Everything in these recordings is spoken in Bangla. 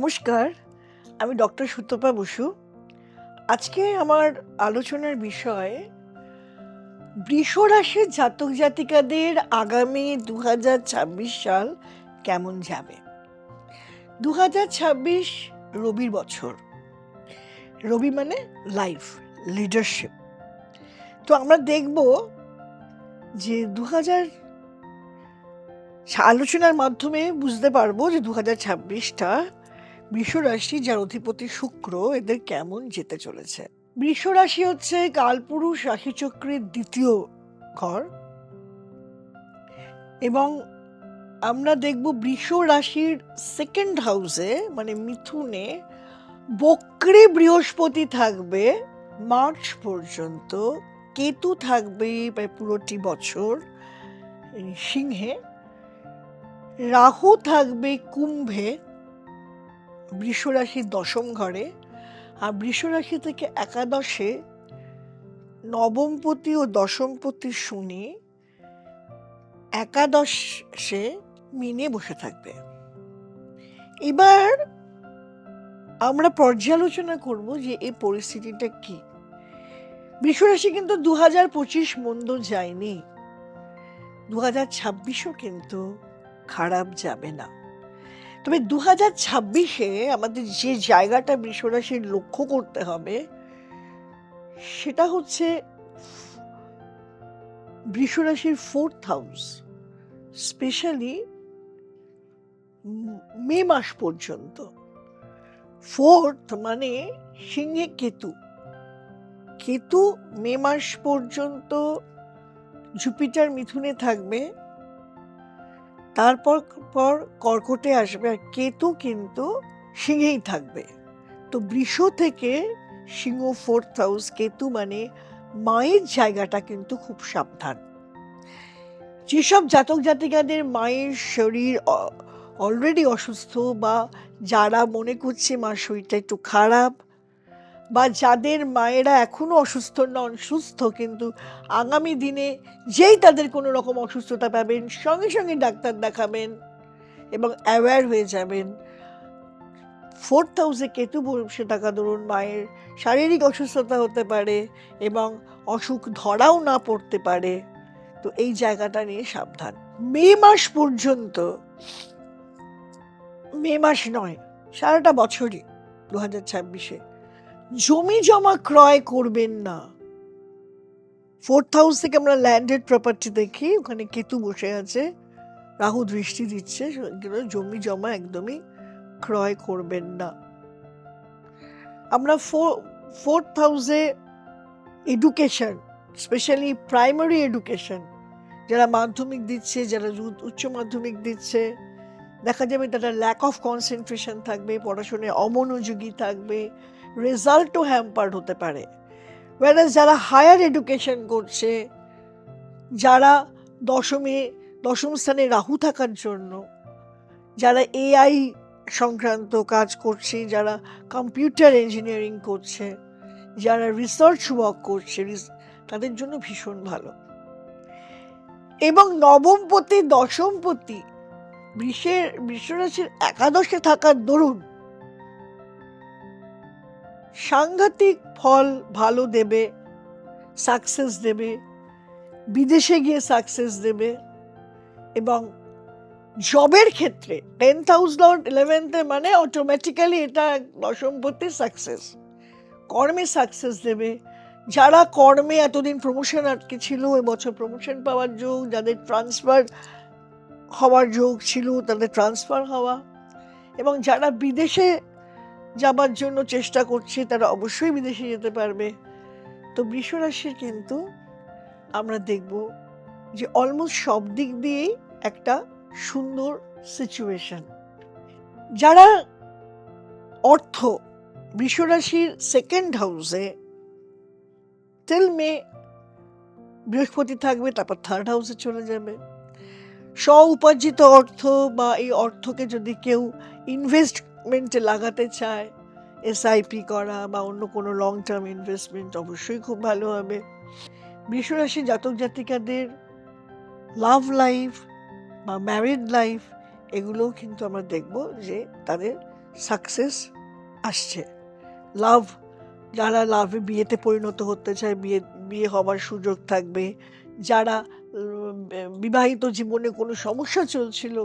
নমস্কার, আমি ডক্টর সুতপা বসু। আজকে আমার আলোচনার বিষয় বৃষ রাশির জাতক জাতিকাদের আগামী ২০২৬ সাল কেমন যাবে। ২০২৬ রবির বছর। রবি মানে লাইফ, লিডারশিপ। তো আমরা দেখব যে আলোচনার মাধ্যমে বুঝতে পারবো যে ২০২৬টা বৃষ রাশি, যার অধিপতি শুক্র, এদের কেমন যেতে চলেছে। বৃষ রাশি হচ্ছে কালপুরুষ রাশিচক্রের দ্বিতীয় ঘর এবং আমরা দেখব বৃষ রাশির সেকেন্ড হাউসে মানে মিথুনে বক্রে বৃহস্পতি থাকবে মার্চ পর্যন্ত, কেতু থাকবে প্রায় পুরোটি বছর সিংহে, রাহু থাকবে কুম্ভে বৃষ রাশির দশম ঘরে, আর বৃষ রাশি থেকে একাদশে নবমপতি ও দশমপতি শনি একাদশে মিনে বসে থাকবে। এবার আমরা পর্যালোচনা করব যে এই পরিস্থিতিটা কি। বৃষ রাশি কিন্তু ২০২৫ মন্দ যায়নি, ২০২৬ও কিন্তু খারাপ যাবে না। তবে ২০২৬-এ আমাদের যে জায়গাটা বৃষ রাশির লক্ষ্য করতে হবে সেটা হচ্ছে বৃষ রাশির ফোর্থ হাউস, স্পেশালি মে মাস পর্যন্ত। ফোর্থ মানে সিংহে কেতু। কেতু মে মাস পর্যন্ত জুপিটার মিথুনে থাকবে, তারপর কর্কটে আসবে, আর কেতু কিন্তু সিংহেই থাকবে। তো বৃষ থেকে সিংহ ফোর্থ হাউস, কেতু মানে মায়ের জায়গাটা কিন্তু খুব সাবধান। যেসব জাতক জাতিকাদের মায়ের শরীর অলরেডি অসুস্থ, বা যারা মনে করছে মার শরীরটা একটু খারাপ, বা যাদের মায়েরা এখনো অসুস্থ নন, সুস্থ, কিন্তু আগামী দিনে যেই তাদের কোনো রকম অসুস্থতা পাবেন সঙ্গে সঙ্গে ডাক্তার দেখাবেন এবং অ্যাওয়্যার হয়ে যাবেন। ফোর্থ হাউসে কেতু বসে থাকা ধরুন মায়ের শারীরিক অসুস্থতা হতে পারে এবং অসুখ ধরাও না পড়তে পারে। তো এই জায়গাটা নিয়ে সাবধান। মে মাস পর্যন্ত, মে মাস নয়, সারাটা বছরই ২০২৬-এ জমি জমা ক্রয় করবেন না। ফোর্থ হাউস থেকে আমরা ল্যান্ডেড প্রপার্টি দেখি, ওখানে কেতু বসে আছে, রাহু দৃষ্টি দিচ্ছে, জমি জমা একদমই ক্রয় করবেন না। আমরা ফোর্থ হাউসে এডুকেশন, স্পেশালি প্রাইমারি এডুকেশন, যারা মাধ্যমিক দিচ্ছে, যারা উচ্চ মাধ্যমিক দিচ্ছে, দেখা যাবে তারা ল্যাক অফ কনসেন্ট্রেশন থাকবে, পড়াশোনায় অমনোযোগী থাকবে, রেজাল্টও হ্যাম্পার্ড হতে পারে। ওয়ারাস যারা হায়ার এডুকেশন করছে, যারা দশম স্থানে রাহু থাকার জন্য, যারা এআই সংক্রান্ত কাজ করছে, যারা কম্পিউটার ইঞ্জিনিয়ারিং করছে, যারা রিসার্চ ওয়ার্ক করছে, তাদের জন্য ভীষণ ভালো। এবং নবমপতি দশমপতি বৃষ রাশির একাদশে থাকার দরুন সাংঘাতিক ফল ভালো দেবে, সাকসেস দেবে, বিদেশে গিয়ে সাকসেস দেবে। এবং জবের ক্ষেত্রে 10th হাউস লর্ড 11th-এ মানে অটোমেটিক্যালি এটা দশমপতি সাকসেস, কর্মে সাকসেস দেবে। যারা কর্মে এতদিন প্রমোশন আটকে ছিল, এবছর প্রমোশন পাওয়ার যোগ, যাদের ট্রান্সফার হওয়ার যোগ ছিল তাদের ট্রান্সফার হওয়া, এবং যারা বিদেশে যাবার জন্য চেষ্টা করছে তারা অবশ্যই বিদেশে যেতে পারবে। তো বৃষ রাশির কিন্তু আমরা দেখব যে অলমোস্ট সব দিক দিয়েই একটা সুন্দর সিচুয়েশন। যারা অর্থ, বৃষ রাশির সেকেন্ড হাউসে টিল মে বৃহস্পতি থাকবে, তারপর থার্ড হাউসে চলে যাবে। স্ব উপার্জিত অর্থ বা এই অর্থকে যদি কেউ ইনভেস্টমেন্টে লাগাতে চায়, এসআইপি করা বা অন্য কোনো লং টার্ম ইনভেস্টমেন্ট, অবশ্যই খুব ভালো হবে। বৃষ রাশি জাতক জাতিকাদের লাভ লাইফ বা ম্যারিড লাইফ, এগুলোও কিন্তু আমরা দেখব যে তাদের সাকসেস আসছে। লাভ, যারা লাভে বিয়েতে পরিণত হতে চায় বিয়ে হবার সুযোগ থাকবে। যারা বিবাহিত জীবনে কোনো সমস্যা চলছিল,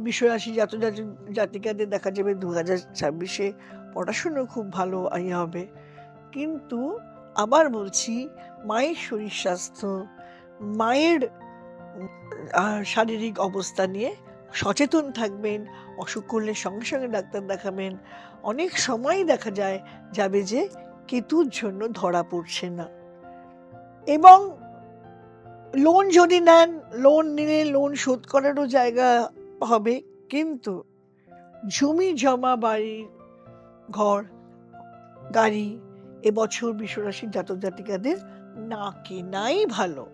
বিশ্বরাশি জাতিকাদের দেখা যাবে 2026-এ পড়াশুনো খুব ভালো হবে। কিন্তু আবার বলছি, মায়ের শরীর স্বাস্থ্য, মায়ের শারীরিক অবস্থা নিয়ে সচেতন থাকবেন। অসুখ করলে সঙ্গে সঙ্গে ডাক্তার দেখাবেন। অনেক সময়ই দেখা যাবে যে কেতুর জন্য ধরা পড়ছে না। এবং লোন যদি নেন, লোন নিলে লোন শোধ করারও জায়গা হবে, কিন্তু জমি জমা, বাড়ি ঘর, গাড়ি এবছর বৃষরাশির জাতক জাতিকাদের না কেনাই ভালো,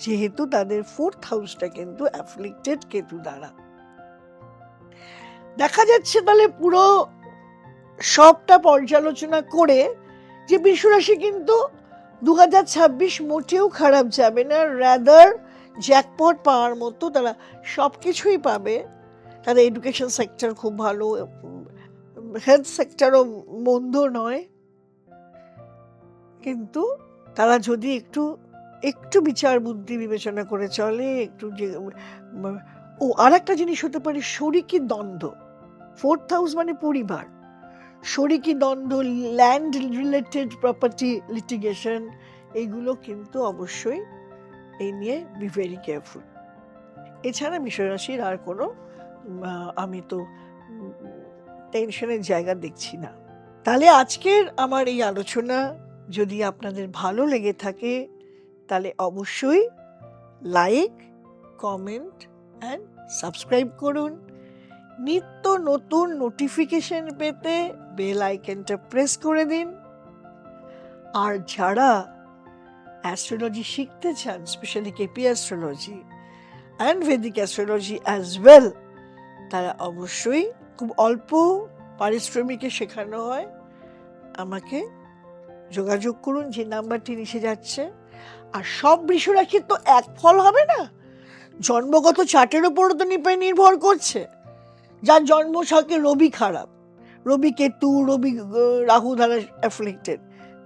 যেহেতু তাদের 4th হাউসটা কিন্তু অ্যাফ্লিক্টেড কেতু দ্বারা। দেখা যাচ্ছে তাহলে পুরো সবটা পর্যালোচনা করে যে বৃষরাশি কিন্তু 2026 মোটেও খারাপ যাবে না, রাদার জ্যাকপট পাওয়ার মতো তারা সব কিছুই পাবে। তাদের এডুকেশন সেক্টর খুব ভালো, হেলথ সেক্টরও মন্দ নয়, কিন্তু তারা যদি একটু বিচার বুদ্ধি বিবেচনা করে চলে, একটু যে আর একটা জিনিস হতে পারে শরিকি দ্বন্দ্ব। 4th হাউস মানে পরিবার, শরিকি দ্বন্দ্ব, ল্যান্ড রিলেটেড প্রপার্টি লিটিগেশন, এগুলো কিন্তু অবশ্যই এই নিয়ে বি ভেরি কেয়ারফুল। এছাড়া বৃষরাশির আর কোনো আমি তো টেনশনের জায়গা দেখছি না। তাহলে আজকের আমার এই আলোচনা যদি আপনাদের ভালো লেগে থাকে, তাহলে অবশ্যই লাইক, কমেন্ট অ্যান্ড সাবস্ক্রাইব করুন। নিত্য নতুন নোটিফিকেশন পেতে বেল আইকনটা প্রেস করে দিন। আর যারা অ্যাস্ট্রোলজি শিখতে চান, specially KP astrology and Vedic astrology as well, তারা অবশ্যই খুব অল্প পারিশ্রমিকে শেখানো হয়। আমাকে যোগাযোগ করুন, যে নাম্বারটি নিচে যাচ্ছে। আর সব বৃষরাশির তো এক ফল হবে না, জন্মগত চার্টের উপরও তো নির্ভর করছে। যার জন্ম ছকে রবি খারাপ, রবি কেতু, রবি রাহু দ্বারা অ্যাফ্লিক্টেড,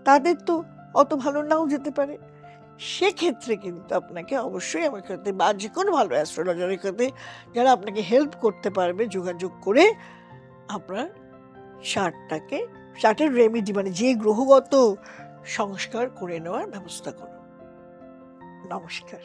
তাদের তো অত ভালো নাও যেতে পারে। সেক্ষেত্রে কিন্তু আপনাকে অবশ্যই আমার সাথে বা যে কোনো ভালো অ্যাস্ট্রোলজারের সাথে, যারা আপনাকে হেল্প করতে পারবে, যোগাযোগ করে আপনার চার্টের রেমিডি মানে যে গ্রহগত সংস্কার করে নেওয়ার ব্যবস্থা করুন। নমস্কার।